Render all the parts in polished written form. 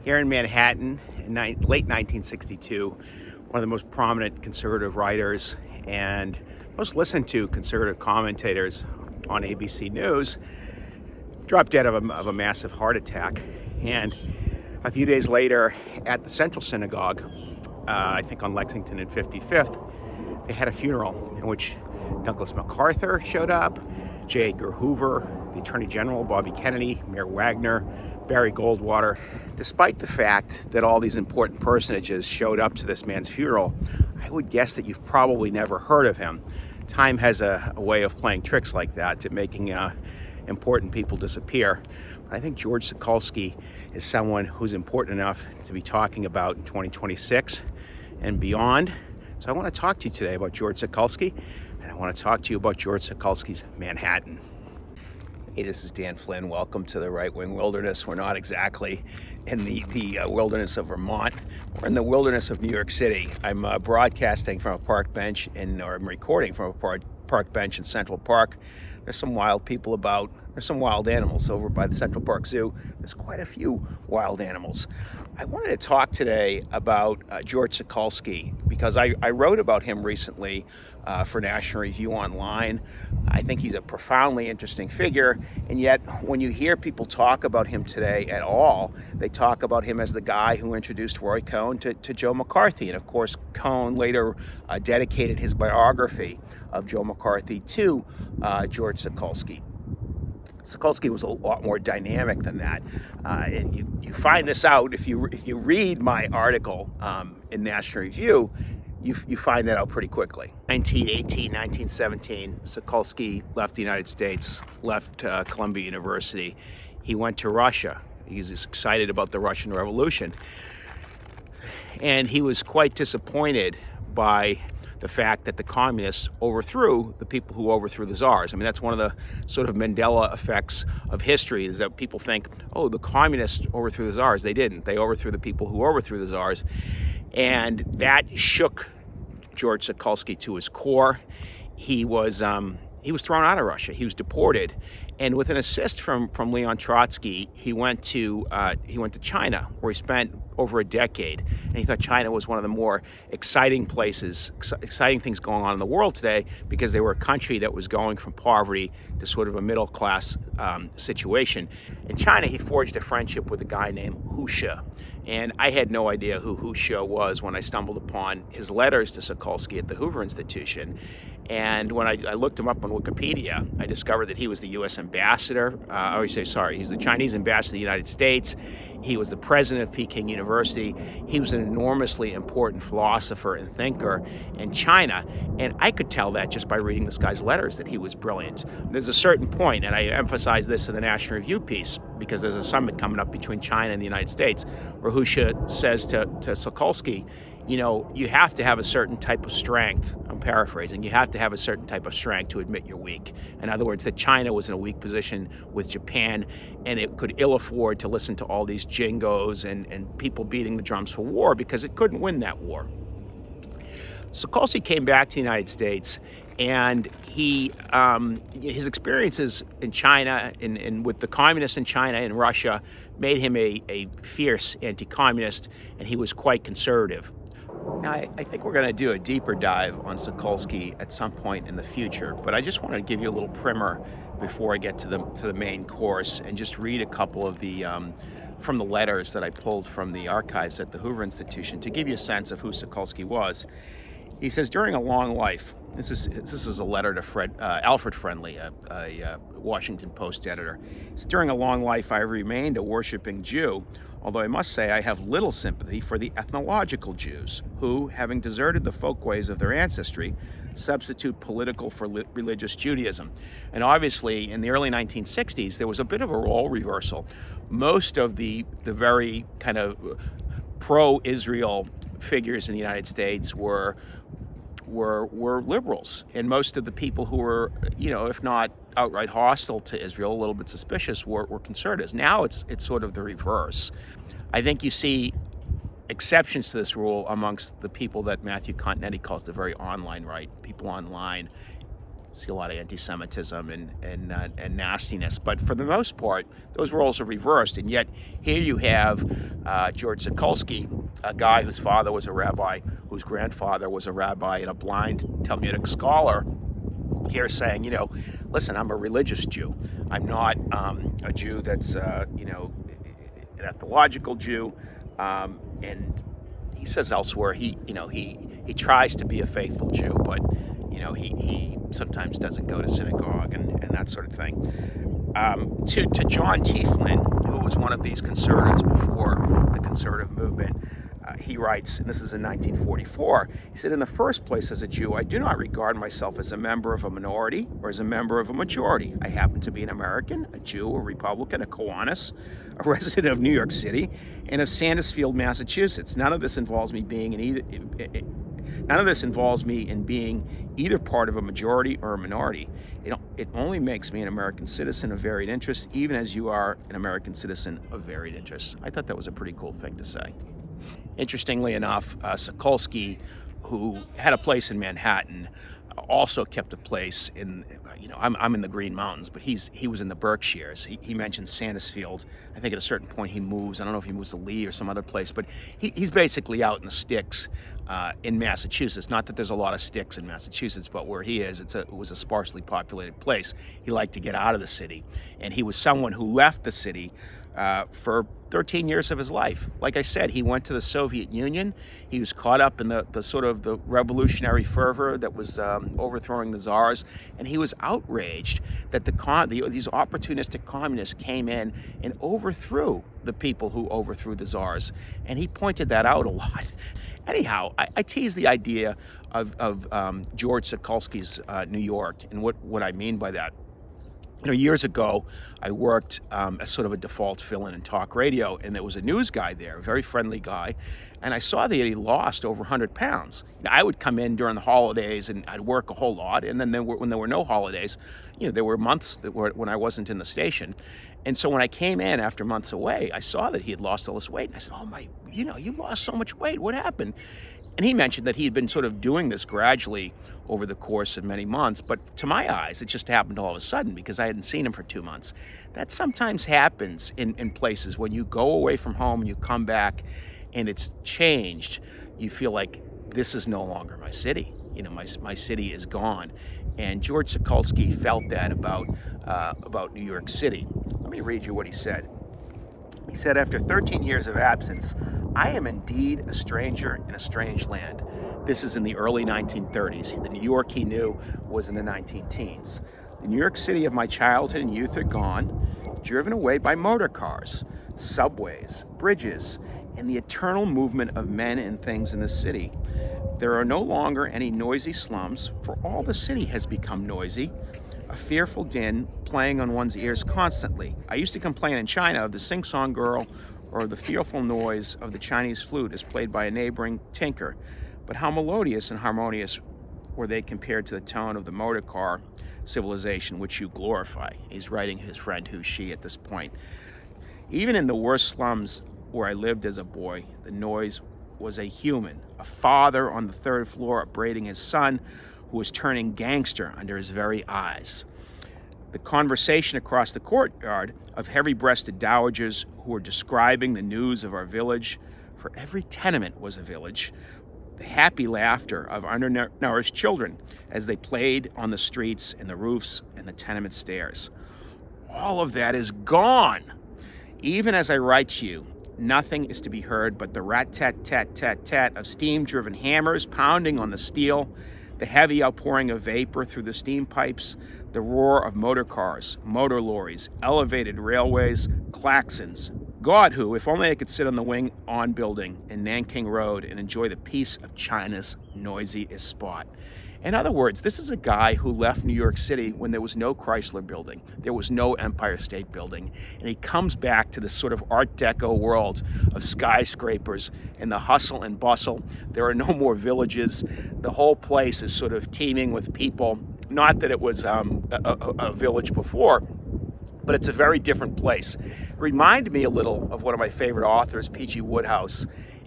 Here in Manhattan in late 1962, one of the most prominent conservative writers and most listened to conservative commentators on ABC News dropped dead of a massive heart attack. And a few days later at the Central Synagogue, I think on Lexington and 55th, they had a funeral in which Douglas MacArthur showed up, J. Edgar Hoover, the Attorney General Bobby Kennedy, Mayor Wagner, Barry Goldwater. Despite the fact that all these important personages showed up to this man's funeral, I would guess that you've probably never heard of him. Time has a way of playing tricks like that, at making important people disappear. But I think George Sokolsky is someone who's important enough to be talking about in 2026 and beyond. So I want to talk to you today about George Sokolsky, and I want to talk to you about George Sokolsky's Manhattan. Hey, this is Dan Flynn. Welcome to the right-wing wilderness. We're not exactly in the wilderness of Vermont. We're in the wilderness of New York City. I'm broadcasting from a park bench, or I'm recording from a park bench in Central Park. There's some wild people about. There's some wild animals over by the Central Park Zoo. There's quite a few wild animals. I wanted to talk today about George Sokolsky because I wrote about him recently for National Review Online. I think he's a profoundly interesting figure, and yet when you hear people talk about him today at all, they talk about him as the guy who introduced Roy Cohn to Joe McCarthy. And of course, Cohn later dedicated his biography of Joe McCarthy to George Sokolsky. Sokolsky was a lot more dynamic than that, and you find this out if you read my article in National Review. You find that out pretty quickly. 1918, 1917, Sokolsky left the United States, left Columbia University. He went to Russia. He was excited about the Russian Revolution, and he was quite disappointed by the fact that the communists overthrew the people who overthrew the czars. I mean, that's one of the sort of Mandela effects of history, is that people think, oh, the communists overthrew the czars. They didn't. They overthrew the people who overthrew the czars. And that shook George Sokolsky to his core. He was thrown out of Russia. He was deported. And with an assist from Leon Trotsky, he went to China, where he spent over a decade. And he thought China was one of the more exciting places, exciting things going on in the world today, because they were a country that was going from poverty to sort of a middle class situation. In China, he forged a friendship with a guy named Hu Shi. And I had no idea who Hu Shi was when I stumbled upon his letters to Sokolsky at the Hoover Institution. And when I looked him up on Wikipedia, I discovered that he was the U.S. ambassador. He's the Chinese ambassador to the United States. He was the president of Peking University. He was an enormously important philosopher and thinker in China. And I could tell that just by reading this guy's letters, that he was brilliant. There's a certain point, and I emphasize this in the National Review piece, because there's a summit coming up between China and the United States, where Hu Shi says to Sokolsky, you know, you have to have a certain type of strength. I'm paraphrasing. You have to have a certain type of strength to admit you're weak. In other words, that China was in a weak position with Japan, and it could ill afford to listen to all these jingos and people beating the drums for war, because it couldn't win that war. Sokolsky came back to the United States, and his experiences in China and with the communists in China and Russia made him a fierce anti-communist, and he was quite conservative. Now, I think we're going to do a deeper dive on Sokolsky at some point in the future, but I just want to give you a little primer before I get to the main course, and just read a couple of the from the letters that I pulled from the archives at the Hoover Institution to give you a sense of who Sokolsky was. He says, during a long life, this is a letter to Alfred Friendly, a Washington Post editor. He said, during a long life, I remained a worshiping Jew, although I must say I have little sympathy for the ethnological Jews who, having deserted the folkways of their ancestry, substitute political for religious Judaism. And obviously, in the early 1960s, there was a bit of a role reversal. Most of the very kind of pro-Israel figures in the United States were liberals, and most of the people who were, if not outright hostile to Israel, a little bit suspicious, were conservatives. Now it's sort of the reverse. I think you see exceptions to this rule amongst the people that Matthew Continetti calls the very online right, people online. see a lot of anti-Semitism and nastiness. But for the most part, those roles are reversed. And yet here you have George Sokolsky, a guy whose father was a rabbi, whose grandfather was a rabbi, and a blind Talmudic scholar, here saying, listen, I'm a religious Jew. I'm not a Jew that's, an ethnological Jew. And he says elsewhere, he tries to be a faithful Jew, but he sometimes doesn't go to synagogue and that sort of thing. To John T. Flynn, who was one of these conservatives before the conservative movement, he writes, and this is in 1944, he said, in the first place, as a Jew, I do not regard myself as a member of a minority or as a member of a majority. I happen to be an American, a Jew, a Republican, a Kiwanis, a resident of New York City, and of Sandusfield, Massachusetts. None of this involves me being either part of a majority or a minority. It only makes me an American citizen of varied interests, even as you are an American citizen of varied interests. I thought that was a pretty cool thing to say. Interestingly enough, Sokolsky, who had a place in Manhattan, also kept a place in, I'm in the Green Mountains, but he was in the Berkshires. He mentioned Sandusfield. I think at a certain point he moves. I don't know if he moves to Lee or some other place, but he's basically out in the sticks in Massachusetts. Not that there's a lot of sticks in Massachusetts, but where he is, it was a sparsely populated place. He liked to get out of the city, and he was someone who left the city for 13 years of his life. Like I said, he went to the Soviet Union. He was caught up in the sort of the revolutionary fervor that was overthrowing the czars, and he was outraged that these opportunistic communists came in and overthrew the people who overthrew the czars, and he pointed that out a lot. Anyhow, I tease the idea of George Sokolsky's New York, and what I mean by that. Years ago, I worked as sort of a default fill-in talk radio, and there was a news guy there, a very friendly guy, and I saw that he lost over 100 pounds. I would come in during the holidays, and I'd work a whole lot, and then when there were no holidays, there were months when I wasn't in the station. And so when I came in after months away, I saw that he had lost all this weight, and I said, you lost so much weight, what happened? And he mentioned that he had been sort of doing this gradually over the course of many months, but to my eyes, it just happened all of a sudden because I hadn't seen him for 2 months. That sometimes happens in places when you go away from home and you come back and it's changed. You feel like this is no longer my city. My city is gone. And George Sokolsky felt that about New York City. Let me read you what he said. He said, after 13 years of absence, I am indeed a stranger in a strange land. This is in the early 1930s. The New York he knew was in the 19-teens. The New York City of my childhood and youth are gone, driven away by motor cars, subways, bridges, and the eternal movement of men and things in the city. There are no longer any noisy slums, for all the city has become noisy, a fearful din playing on one's ears constantly. I used to complain in China of the sing-song girl or the fearful noise of the Chinese flute as played by a neighboring tinker. But how melodious and harmonious were they compared to the tone of the motor car civilization which you glorify. He's writing his friend who's she at this point. Even in the worst slums where I lived as a boy, the noise was a human, a father on the third floor upbraiding his son who was turning gangster under his very eyes. The conversation across the courtyard of heavy-breasted dowagers who were describing the news of our village, for every tenement was a village, the happy laughter of undernourished children as they played on the streets and the roofs and the tenement stairs. All of that is gone. Even as I write to you, nothing is to be heard but the rat-tat-tat-tat-tat of steam-driven hammers pounding on the steel, the heavy outpouring of vapor through the steam pipes, the roar of motor cars, motor lorries, elevated railways, klaxons. God who, if only I could sit on the wing-on building in Nanking Road and enjoy the peace of China's noisiest spot. In other words, this is a guy who left New York City when there was no Chrysler building, there was no Empire State Building, and he comes back to this sort of Art Deco world of skyscrapers and the hustle and bustle. There are no more villages. The whole place is sort of teeming with people. Not that it was a village before, but it's a very different place. It reminded me a little of one of my favorite authors, P.G. Wodehouse,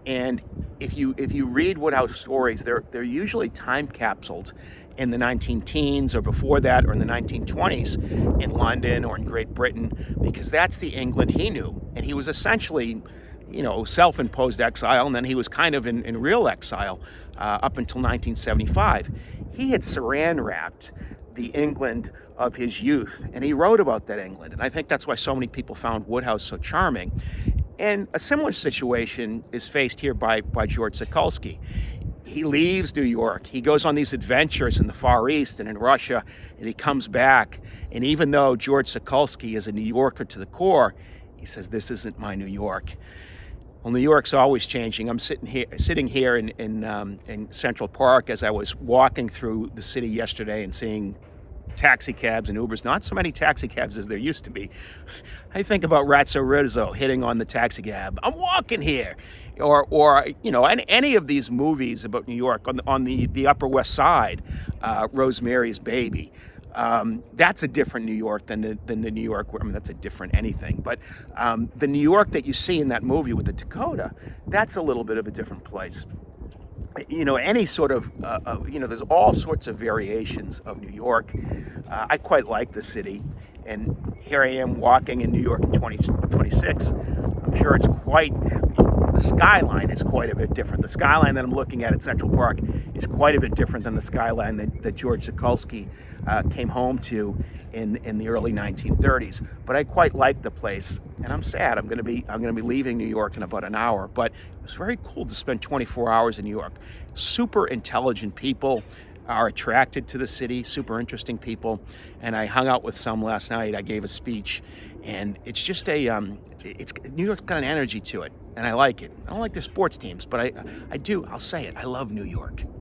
And if you read Woodhouse stories, they're usually time capsuled in the 19 teens or before that, or in the 1920s in London or in Great Britain, because that's the England he knew. And he was essentially, self-imposed exile, and then he was kind of in real exile up until 1975. He had saran wrapped the England of his youth, and he wrote about that England. And I think that's why so many people found Woodhouse so charming. And a similar situation is faced here by George Sokolsky. He leaves New York. He goes on these adventures in the Far East and in Russia, and he comes back. And even though George Sokolsky is a New Yorker to the core, he says, "This isn't my New York." Well, New York's always changing. I'm sitting here in Central Park as I was walking through the city yesterday and seeing taxi cabs and Ubers. Not so many taxi cabs as there used to be. I think about Ratso Rizzo hitting on the taxi cab. "I'm walking here." Or any of these movies about New York on the Upper West Side, Rosemary's Baby. That's a different New York than the New York. I mean, that's a different anything. But the New York that you see in that movie with the Dakota, that's a little bit of a different place. Any sort of, there's all sorts of variations of New York. I quite like the city. And here I am walking in New York in 2026. I'm sure the skyline is quite a bit different. The skyline that I'm looking at Central Park is quite a bit different than the skyline that George Sokolsky came home to in the early 1930s. But I quite like the place, and I'm sad. I'm going to be leaving New York in about an hour. But it was very cool to spend 24 hours in New York. Super intelligent people are attracted to the city, super interesting people. And I hung out with some last night. I gave a speech, and it's just New York's got an energy to it, and I like it. I don't like their sports teams, but I do. I'll say it. I love New York.